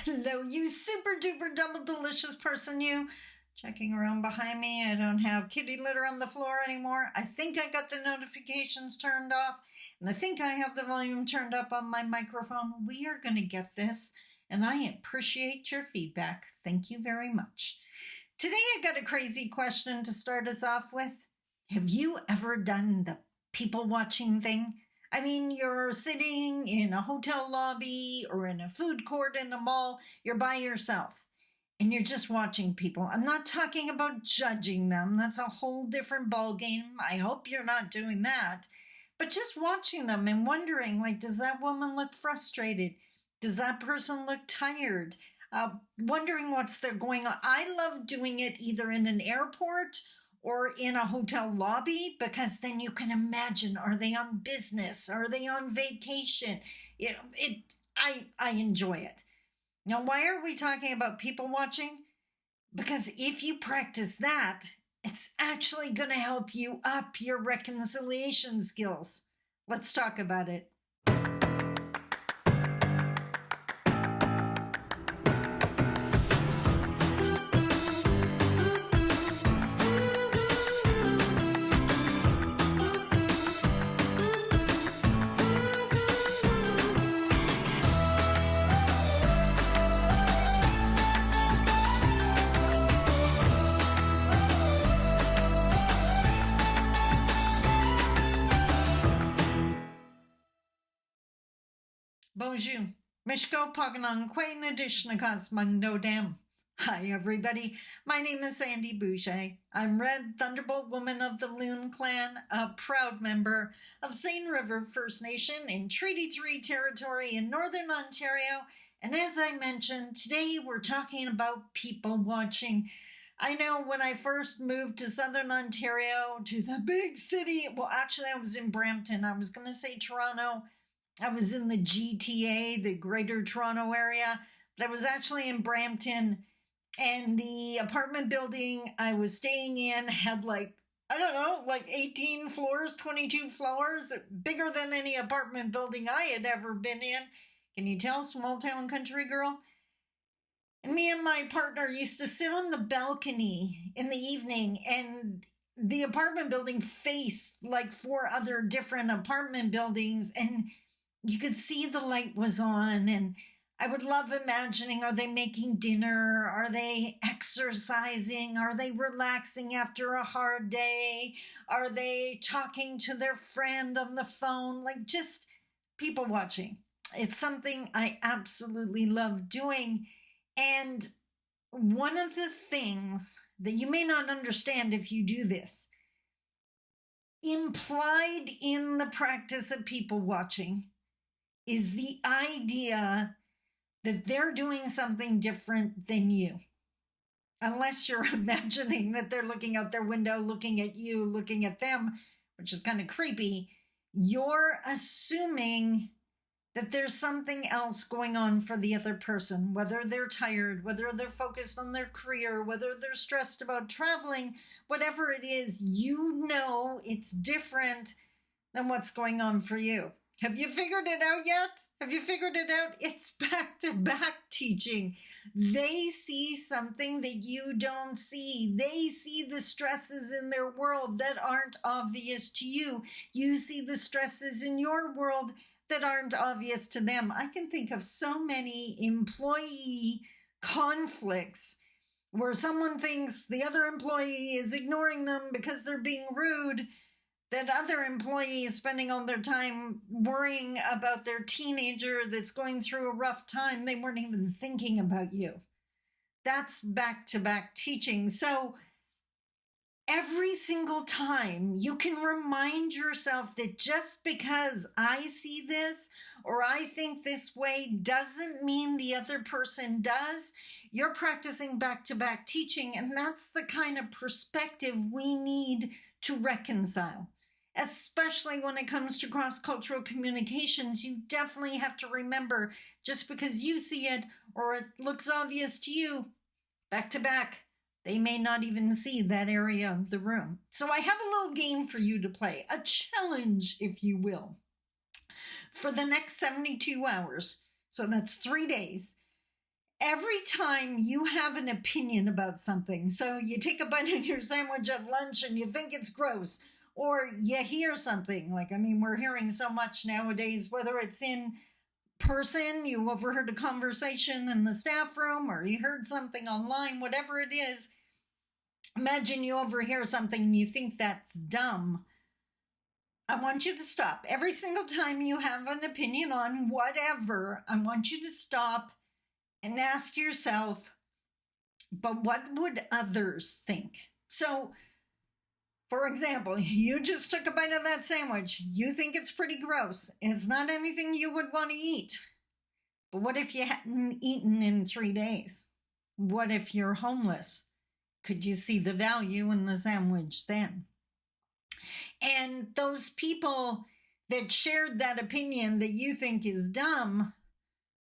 Hello, you super duper double delicious person, you. Checking around behind me. I don't have kitty litter on the floor anymore. I think I got the notifications turned off, and I think I have the volume turned up on my microphone. We are going to get this, and I appreciate your feedback. Thank you very much. Today I got a crazy question to start us off with. Have you ever done the people watching thing? I mean, you're sitting in a hotel lobby or in a food court in a mall. You're by yourself and you're just watching people. I'm not talking about judging them. That's a whole different ballgame. I hope you're not doing that. But just watching them and wondering, like, does that woman look frustrated? Does that person look tired? Wondering what's there going on. I love doing it either in an airport or in a hotel lobby, because then you can imagine, are they on business? Are they on vacation? I enjoy it. Now, why are we talking about people watching? Because if you practice that, it's actually going to help you up your reconciliation skills. Let's talk about it. Bonjour. Mishko Paganong Quay Nadishnakas Mungdo Dam. Hi, everybody. My name is Sandy Boucher. I'm Red Thunderbolt Woman of the Loon Clan, a proud member of Seine River First Nation in Treaty 3 territory in Northern Ontario. And as I mentioned, today we're talking about people watching. I know when I first moved to Southern Ontario, to the big city, well, actually I was in Brampton. I was going to say Toronto. I was in the GTA, the Greater Toronto area, but I was actually in Brampton, and the apartment building I was staying in had like 18 floors, 22 floors, bigger than any apartment building I had ever been in. Can you tell, small town country girl? And me and my partner used to sit on the balcony in the evening, and the apartment building faced like 4 other different apartment buildings, and you could see the light was on, and I would love imagining, are they making dinner? Are they exercising? Are they relaxing after a hard day? Are they talking to their friend on the phone? Like, just people watching. It's something I absolutely love doing. And one of the things that you may not understand if you do this, implied in the practice of people watching, is the idea that they're doing something different than you. Unless you're imagining that they're looking out their window, looking at you, looking at them, which is kind of creepy, you're assuming that there's something else going on for the other person, whether they're tired, whether they're focused on their career, whether they're stressed about traveling, whatever it is, you know it's different than what's going on for you. Have you figured it out yet? Have you figured it out? It's back-to-back teaching. They see something that you don't see. They see the stresses in their world that aren't obvious to you. You see the stresses in your world that aren't obvious to them. I can think of so many employee conflicts where someone thinks the other employee is ignoring them because they're being rude, that other employee is spending all their time worrying about their teenager that's going through a rough time. They weren't even thinking about you. That's back-to-back teaching. So every single time you can remind yourself that just because I see this or I think this way doesn't mean the other person does. You're practicing back-to-back teaching, and that's the kind of perspective we need to reconcile. Especially when it comes to cross-cultural communications, you definitely have to remember, just because you see it or it looks obvious to you, back to back, they may not even see that area of the room. So I have a little game for you to play, a challenge, if you will. For the next 72 hours, so that's 3 days, every time you have an opinion about something, so you take a bite of your sandwich at lunch and you think it's gross, or you hear something, we're hearing so much nowadays, whether it's in person, you overheard a conversation in the staff room, or you heard something online, whatever it is. Imagine you overhear something and you think that's dumb. I want you to stop. Every single time you have an opinion on whatever, I want you to stop and ask yourself, but what would others think? So, for example, you just took a bite of that sandwich. You think it's pretty gross. It's not anything you would want to eat. But what if you hadn't eaten in 3 days? What if you're homeless? Could you see the value in the sandwich then? And those people that shared that opinion that you think is dumb,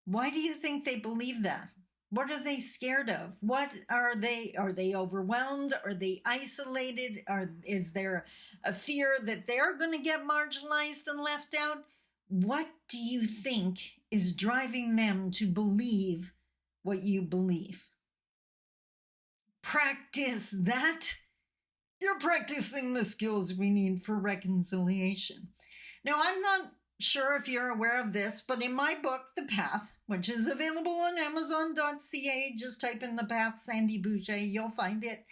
why do you think they believe that? What are they scared of? What are they? Are they overwhelmed? Are they isolated? Is there a fear that they're going to get marginalized and left out? What do you think is driving them to believe what you believe? Practice that. You're practicing the skills we need for reconciliation. Now, I'm not sure if you're aware of this, but in my book, The Path, which is available on Amazon.ca, just type in The Path, Sandy Boucher, you'll find it.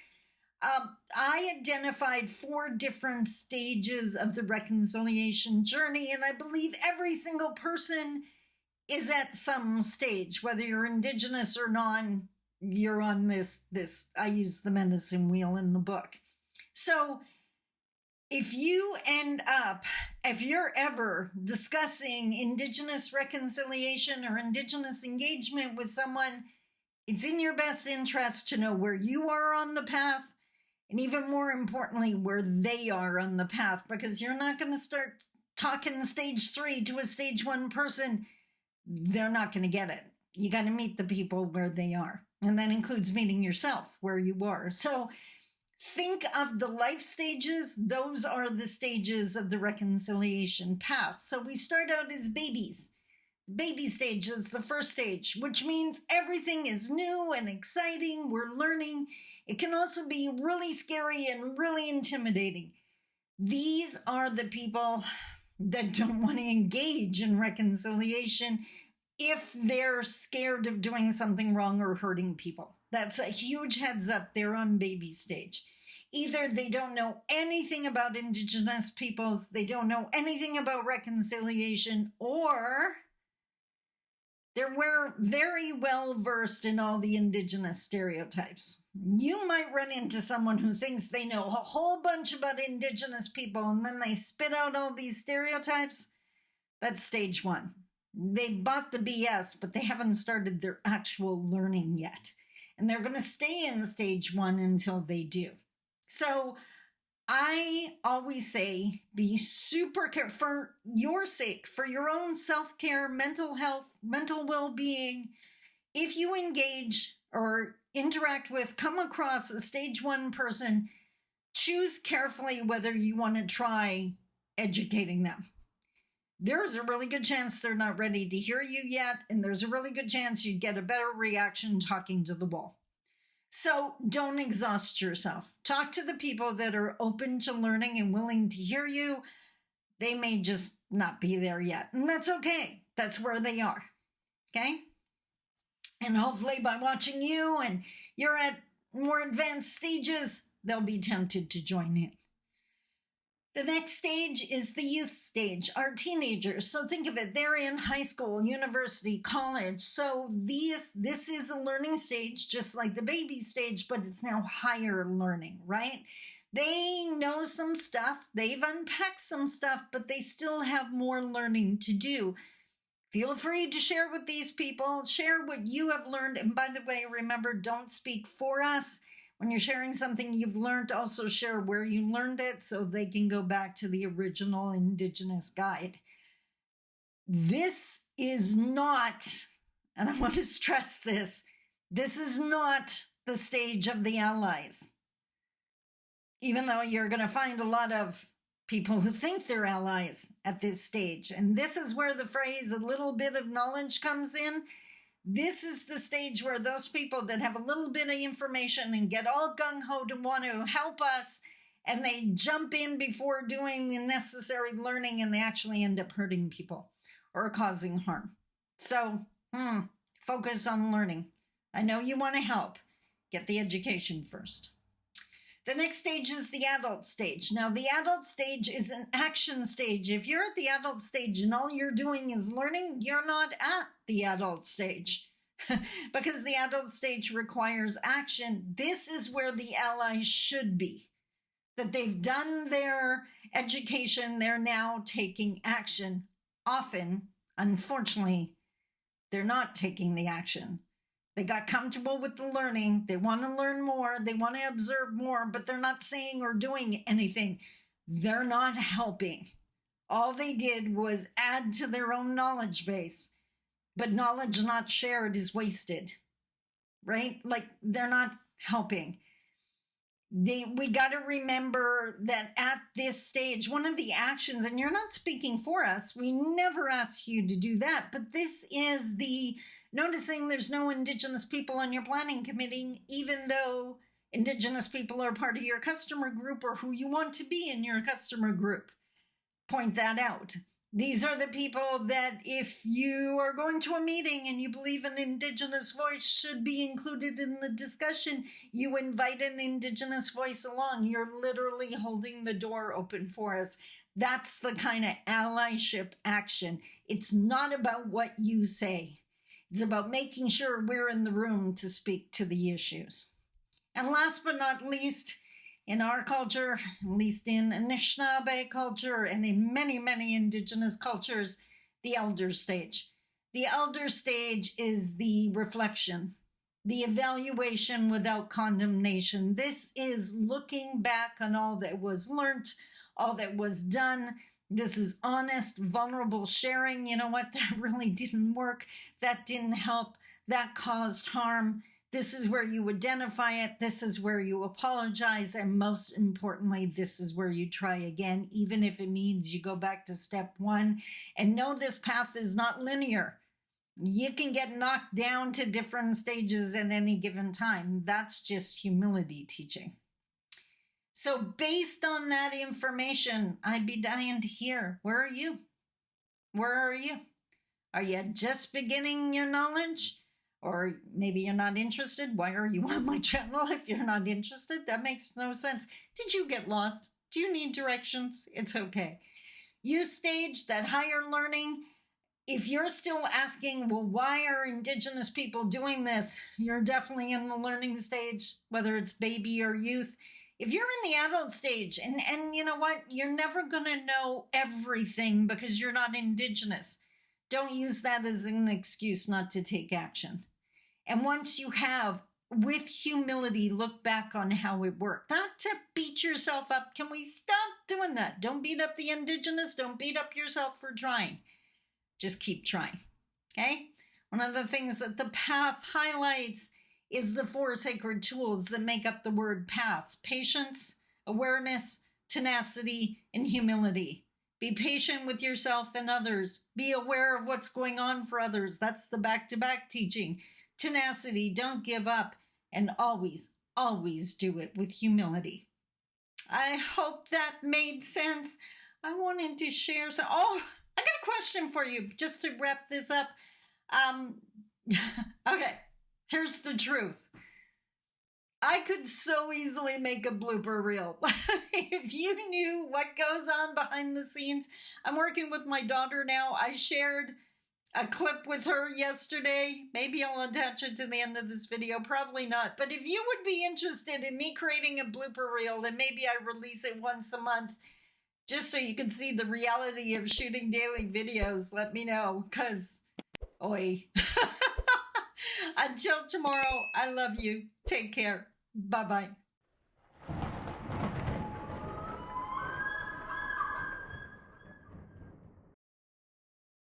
I identified 4 different stages of the reconciliation journey, and I believe every single person is at some stage, whether you're Indigenous or non, you're on this, I use the medicine wheel in the book. So if you're ever discussing Indigenous reconciliation or Indigenous engagement with someone, it's in your best interest to know where you are on the path, and even more importantly, where they are on the path, because you're not going to start talking stage 3 to a stage 1 person. They're not going to get it. You got to meet the people where they are. And that includes meeting yourself where you are. So think of the life stages. Those are the stages of the reconciliation path. So we start out as babies. Baby stage is the first stage, which means everything is new and exciting. We're learning. It can also be really scary and really intimidating. These are the people that don't want to engage in reconciliation if they're scared of doing something wrong or hurting people. That's a huge heads up. They're on baby stage. Either they don't know anything about Indigenous peoples, they don't know anything about reconciliation, or they're very well versed in all the Indigenous stereotypes. You might run into someone who thinks they know a whole bunch about Indigenous people, and then they spit out all these stereotypes. That's stage 1. They bought the BS, but they haven't started their actual learning yet. And they're going to stay in stage 1 until they do. So I always say, be super careful for your sake, for your own self-care, mental health, mental well-being. If you engage or interact with, come across a stage 1 person, choose carefully whether you want to try educating them. There's a really good chance they're not ready to hear you yet, and there's a really good chance you'd get a better reaction talking to the wall. So don't exhaust yourself. Talk to the people that are open to learning and willing to hear you. They may just not be there yet, and that's okay. That's where they are, okay? And hopefully by watching you and you're at more advanced stages, they'll be tempted to join in. The next stage is the youth stage, our teenagers. So think of it, they're in high school, university, college. So this is a learning stage, just like the baby stage, but it's now higher learning, right? They know some stuff, they've unpacked some stuff, but they still have more learning to do. Feel free to share with these people, share what you have learned. And by the way, remember, don't speak for us. When you're sharing something you've learned, also share where you learned it so they can go back to the original Indigenous guide. This is not, and I want to stress this is not the stage of the allies. Even though you're going to find a lot of people who think they're allies at this stage. And this is where the phrase, a little bit of knowledge comes in. This is the stage where those people that have a little bit of information and get all gung-ho to want to help us, and they jump in before doing the necessary learning, and they actually end up hurting people or causing harm. So focus on learning. I know you want to help. Get the education first. The next stage is the adult stage. Now, the adult stage is an action stage. If you're at the adult stage and all you're doing is learning, you're not at the adult stage because the adult stage requires action. This is where the allies should be, that they've done their education. They're now taking action. Often, unfortunately, they're not taking the action. They got comfortable with the learning. They want to learn more. They want to observe more, but they're not saying or doing anything. They're not helping. All they did was add to their own knowledge base, but knowledge not shared is wasted, right? Like they're not helping. We got to remember that at this stage, one of the actions, and you're not speaking for us, we never ask you to do that, but this is the noticing there's no Indigenous people on your planning committee, even though Indigenous people are part of your customer group or who you want to be in your customer group. Point that out. These are the people that if you are going to a meeting and you believe an Indigenous voice should be included in the discussion, you invite an Indigenous voice along. You're literally holding the door open for us. That's the kind of allyship action. It's not about what you say. It's about making sure we're in the room to speak to the issues. And last but not least, in our culture, at least in Anishinaabe culture and in many, many Indigenous cultures, the elder stage. The elder stage is the reflection, the evaluation without condemnation. This is looking back on all that was learnt, all that was done. This is honest, vulnerable sharing. You know what? That really didn't work. That didn't help. That caused harm. This is where you identify it. This is where you apologize. And most importantly, this is where you try again, even if it means you go back to step one. And know this path is not linear. You can get knocked down to different stages at any given time. That's just humility teaching. So based on that information, I'd be dying to hear, where are you? Where are you? Are you just beginning your knowledge? Or maybe you're not interested. Why are you on my channel if you're not interested? That makes no sense. Did you get lost? Do you need directions? It's okay. You stage that higher learning. If you're still asking, well, why are Indigenous people doing this? You're definitely in the learning stage, whether it's baby or youth. If you're in the adult stage, and you know what? You're never going to know everything because you're not Indigenous. Don't use that as an excuse not to take action. And once you have, with humility, look back on how it worked. Not to beat yourself up. Can we stop doing that? Don't beat up the Indigenous. Don't beat up yourself for trying. Just keep trying, okay? One of the things that the path highlights is the 4 sacred tools that make up the word path: patience, awareness, tenacity, and humility. Be patient with yourself and others. Be aware of what's going on for others. That's the back-to-back teaching. Tenacity, don't give up, and always, always do it with humility. I hope that made sense. I wanted to share some. Oh, I got a question for you just to wrap this up. Okay. Here's the truth. I could so easily make a blooper reel. If you knew what goes on behind the scenes. I'm working with my daughter now. I shared a clip with her yesterday. Maybe I'll attach it to the end of this video. Probably not. But if you would be interested in me creating a blooper reel, then maybe I release it once a month, just so you can see the reality of shooting daily videos. Let me know, because, oi. Until tomorrow, I love you. Take care. Bye-bye.